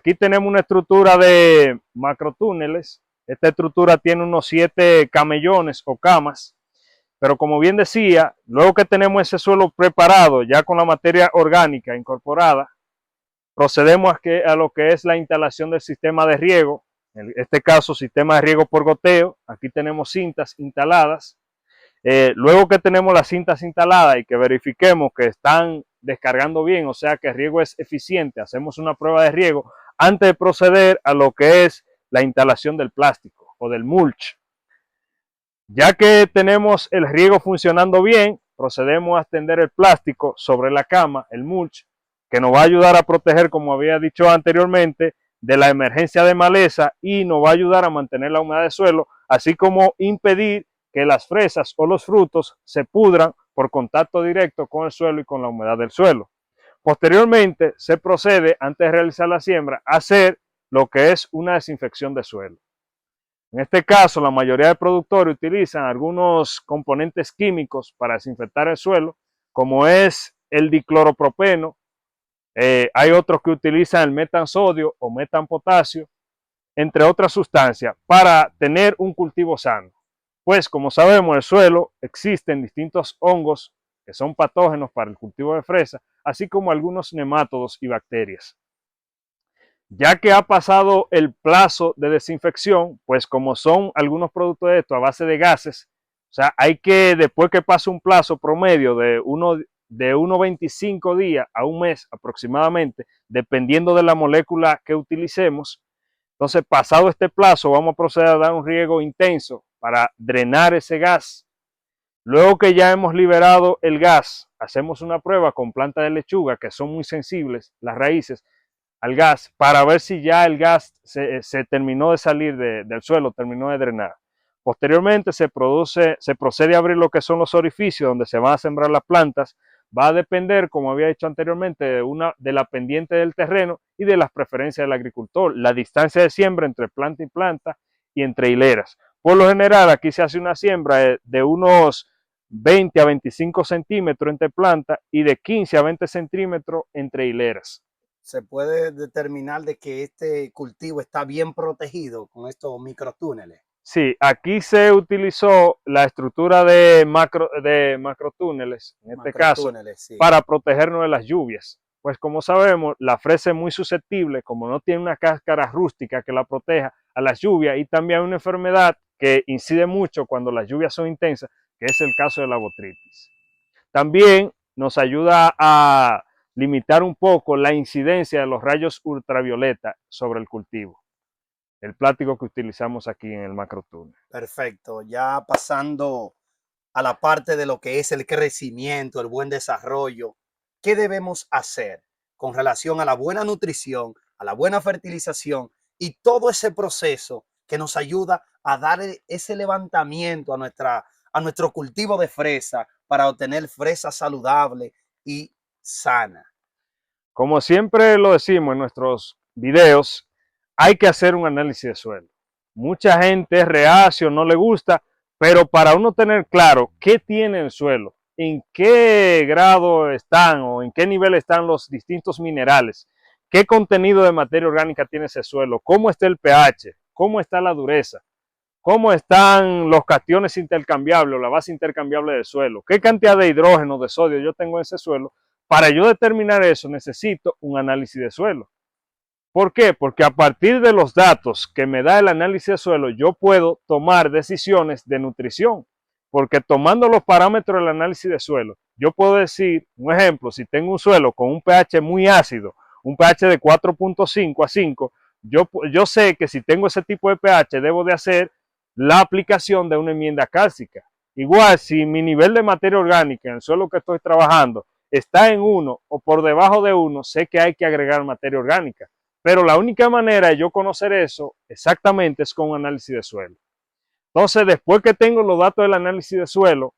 Aquí tenemos una estructura de macrotúneles. Esta estructura tiene unos 7 camellones o camas, pero como bien decía, luego que tenemos ese suelo preparado, ya con la materia orgánica incorporada, procedemos a lo que es la instalación del sistema de riego, en este caso sistema de riego por goteo. Aquí tenemos cintas instaladas. Luego que tenemos las cintas instaladas y que verifiquemos que están descargando bien, o sea que el riego es eficiente, hacemos una prueba de riego antes de proceder a lo que es la instalación del plástico o del mulch. Ya que tenemos el riego funcionando bien, procedemos a extender el plástico sobre la cama, el mulch, que nos va a ayudar a proteger, como había dicho anteriormente, de la emergencia de maleza y nos va a ayudar a mantener la humedad del suelo, así como impedir que las fresas o los frutos se pudran por contacto directo con el suelo y con la humedad del suelo. Posteriormente, se procede, antes de realizar la siembra, a hacer lo que es una desinfección de suelo. En este caso, la mayoría de productores utilizan algunos componentes químicos para desinfectar el suelo, como es el dicloropropeno. Hay otros que utilizan el metansodio o metanpotasio, entre otras sustancias, para tener un cultivo sano. Pues como sabemos, en el suelo existen distintos hongos que son patógenos para el cultivo de fresa, así como algunos nemátodos y bacterias. Ya que ha pasado el plazo de desinfección, pues como son algunos productos de esto a base de gases, o sea, hay que, después que pase un plazo promedio de 1,25 días a un mes aproximadamente, dependiendo de la molécula que utilicemos, entonces pasado este plazo vamos a proceder a dar un riego intenso para drenar ese gas. Luego que ya hemos liberado el gas, hacemos una prueba con plantas de lechuga que son muy sensibles, las raíces, al gas, para ver si ya el gas se terminó de salir del suelo, terminó de drenar. Posteriormente se procede a abrir lo que son los orificios donde se van a sembrar las plantas. Va a depender, como había dicho anteriormente, de la pendiente del terreno y de las preferencias del agricultor, la distancia de siembra entre planta y planta y entre hileras. Por lo general, aquí se hace una siembra de unos 20 a 25 centímetros entre plantas y de 15 a 20 centímetros entre hileras. Se puede determinar de que este cultivo está bien protegido con estos microtúneles. Sí, aquí se utilizó la estructura de macrotúneles, en este caso, Macrotúneles, sí. para protegernos de las lluvias. Pues como sabemos, la fresa es muy susceptible, como no tiene una cáscara rústica que la proteja a las lluvias, y también hay una enfermedad que incide mucho cuando las lluvias son intensas, que es el caso de la botrytis. También nos ayuda a limitar un poco la incidencia de los rayos ultravioleta sobre el cultivo, el plástico que utilizamos aquí en el macrotúnel. Perfecto. Ya pasando a la parte de lo que es el crecimiento, el buen desarrollo, ¿qué debemos hacer con relación a la buena nutrición, a la buena fertilización y todo ese proceso que nos ayuda a dar ese levantamiento a nuestro cultivo de fresa para obtener fresa saludable y sana? Como siempre lo decimos en nuestros videos, hay que hacer un análisis de suelo. Mucha gente es reacio, no le gusta, pero para uno tener claro qué tiene el suelo, en qué grado están o en qué nivel están los distintos minerales, qué contenido de materia orgánica tiene ese suelo, cómo está el pH, cómo está la dureza, cómo están los cationes intercambiables o la base intercambiable del suelo, qué cantidad de hidrógeno, de sodio yo tengo en ese suelo. Para yo determinar eso necesito un análisis de suelo. ¿Por qué? Porque a partir de los datos que me da el análisis de suelo, yo puedo tomar decisiones de nutrición. Porque tomando los parámetros del análisis de suelo, yo puedo decir, un ejemplo, si tengo un suelo con un pH muy ácido, un pH de 4,5 a 5, yo sé que si tengo ese tipo de pH, debo de hacer la aplicación de una enmienda cálcica. Igual, si mi nivel de materia orgánica en el suelo que estoy trabajando está en 1 o por debajo de 1, sé que hay que agregar materia orgánica. Pero la única manera de yo conocer eso exactamente es con un análisis de suelo. Entonces, después que tengo los datos del análisis de suelo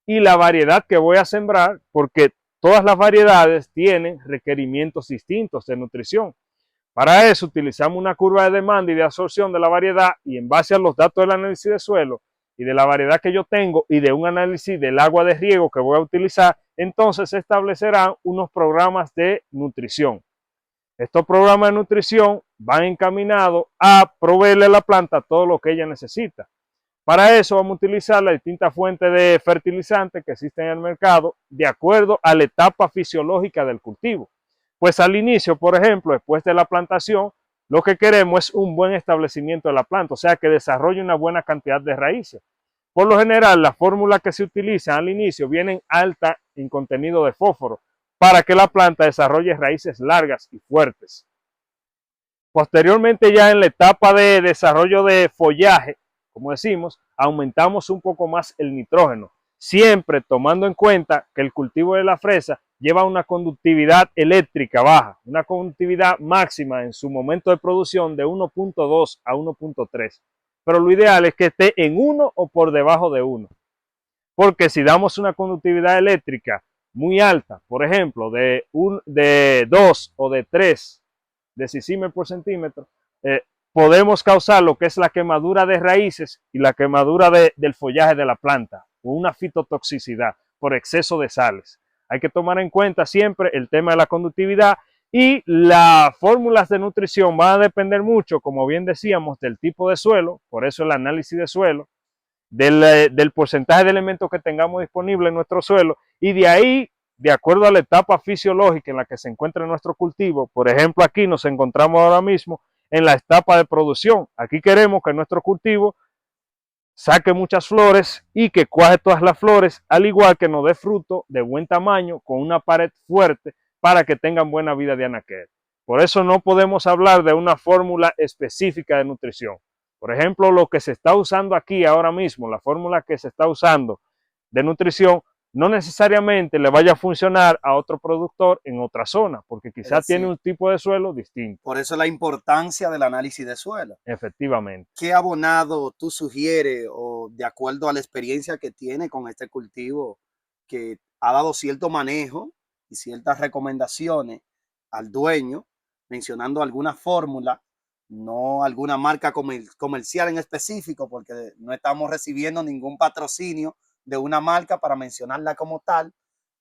y la variedad que voy a sembrar, porque todas las variedades tienen requerimientos distintos de nutrición. Para eso utilizamos una curva de demanda y de absorción de la variedad, y en base a los datos del análisis de suelo y de la variedad que yo tengo y de un análisis del agua de riego que voy a utilizar, entonces se establecerán unos programas de nutrición. Estos programas de nutrición van encaminados a proveerle a la planta todo lo que ella necesita. Para eso vamos a utilizar las distintas fuentes de fertilizantes que existen en el mercado de acuerdo a la etapa fisiológica del cultivo. Pues al inicio, por ejemplo, después de la plantación, lo que queremos es un buen establecimiento de la planta, o sea, que desarrolle una buena cantidad de raíces. Por lo general, las fórmulas que se utilizan al inicio vienen altas en contenido de fósforo para que la planta desarrolle raíces largas y fuertes. Posteriormente, ya en la etapa de desarrollo de follaje, como decimos, aumentamos un poco más el nitrógeno, siempre tomando en cuenta que el cultivo de la fresa lleva una conductividad eléctrica baja, una conductividad máxima en su momento de producción de 1.2 a 1.3. Pero lo ideal es que esté en 1 o por debajo de 1. Porque si damos una conductividad eléctrica muy alta, por ejemplo, de 2 o de 3 decisimes por centímetro, podemos causar lo que es la quemadura de raíces y la quemadura del follaje de la planta, o una fitotoxicidad por exceso de sales. Hay que tomar en cuenta siempre el tema de la conductividad y las fórmulas de nutrición van a depender mucho, como bien decíamos, del tipo de suelo, por eso el análisis de suelo, del porcentaje de elementos que tengamos disponible en nuestro suelo y de ahí, de acuerdo a la etapa fisiológica en la que se encuentra nuestro cultivo. Por ejemplo, aquí nos encontramos ahora mismo en la etapa de producción. Aquí queremos que nuestro cultivo saque muchas flores y que cuaje todas las flores, al igual que nos dé fruto de buen tamaño con una pared fuerte para que tengan buena vida de anaquel. Por eso no podemos hablar de una fórmula específica de nutrición. Por ejemplo, lo que se está usando aquí ahora mismo, la fórmula que se está usando de nutrición, no necesariamente le vaya a funcionar a otro productor en otra zona, porque quizás tiene un tipo de suelo distinto. Por eso la importancia del análisis de suelo. Efectivamente. ¿Qué abonado tú sugieres o de acuerdo a la experiencia que tiene con este cultivo que ha dado cierto manejo y ciertas recomendaciones al dueño, mencionando alguna fórmula, no alguna marca comercial en específico, porque no estamos recibiendo ningún patrocinio de una marca para mencionarla como tal,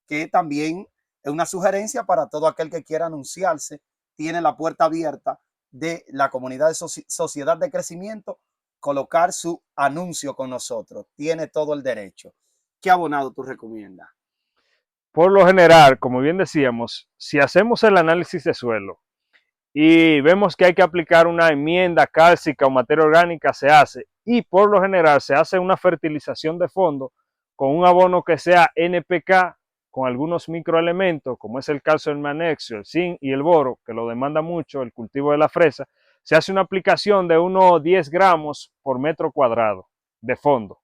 que también es una sugerencia para todo aquel que quiera anunciarse, tiene la puerta abierta de la comunidad de Sociedad de Crecimiento, colocar su anuncio con nosotros. Tiene todo el derecho. ¿Qué abonado tú recomiendas? Por lo general, como bien decíamos, si hacemos el análisis de suelo y vemos que hay que aplicar una enmienda cálcica o materia orgánica, se hace. Y por lo general se hace una fertilización de fondo con un abono que sea NPK, con algunos microelementos, como es el calcio, el magnesio, el zinc y el boro, que lo demanda mucho el cultivo de la fresa. Se hace una aplicación de unos 10 gramos por metro cuadrado de fondo,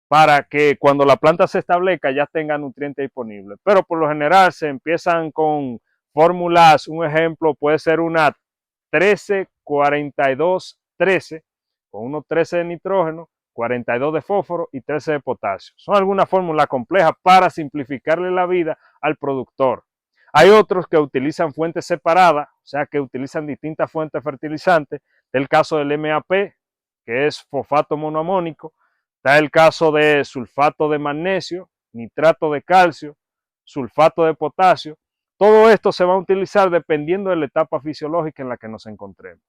para que cuando la planta se establezca ya tenga nutrientes disponibles. Pero por lo general se empiezan con fórmulas, un ejemplo puede ser una 13, 42, 13, con unos 13 de nitrógeno, 42 de fósforo y 13 de potasio. Son algunas fórmulas complejas para simplificarle la vida al productor. Hay otros que utilizan fuentes separadas, o sea que utilizan distintas fuentes fertilizantes, del caso del MAP, que es fosfato monoamónico. Está el caso de sulfato de magnesio, nitrato de calcio, sulfato de potasio. Todo esto se va a utilizar dependiendo de la etapa fisiológica en la que nos encontremos.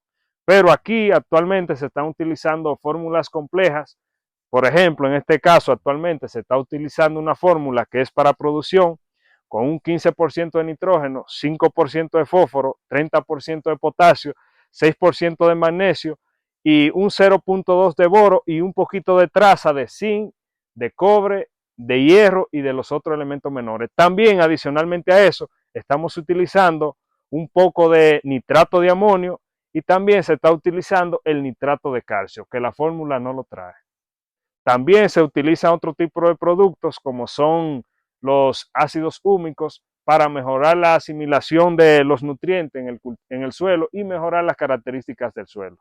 Pero aquí actualmente se están utilizando fórmulas complejas. Por ejemplo, en este caso actualmente se está utilizando una fórmula que es para producción con un 15% de nitrógeno, 5% de fósforo, 30% de potasio, 6% de magnesio y un 0.2 de boro y un poquito de traza de zinc, de cobre, de hierro y de los otros elementos menores. También adicionalmente a eso estamos utilizando un poco de nitrato de amonio y también se está utilizando el nitrato de calcio, que la fórmula no lo trae. También se utilizan otro tipo de productos como son los ácidos húmicos para mejorar la asimilación de los nutrientes en el suelo y mejorar las características del suelo.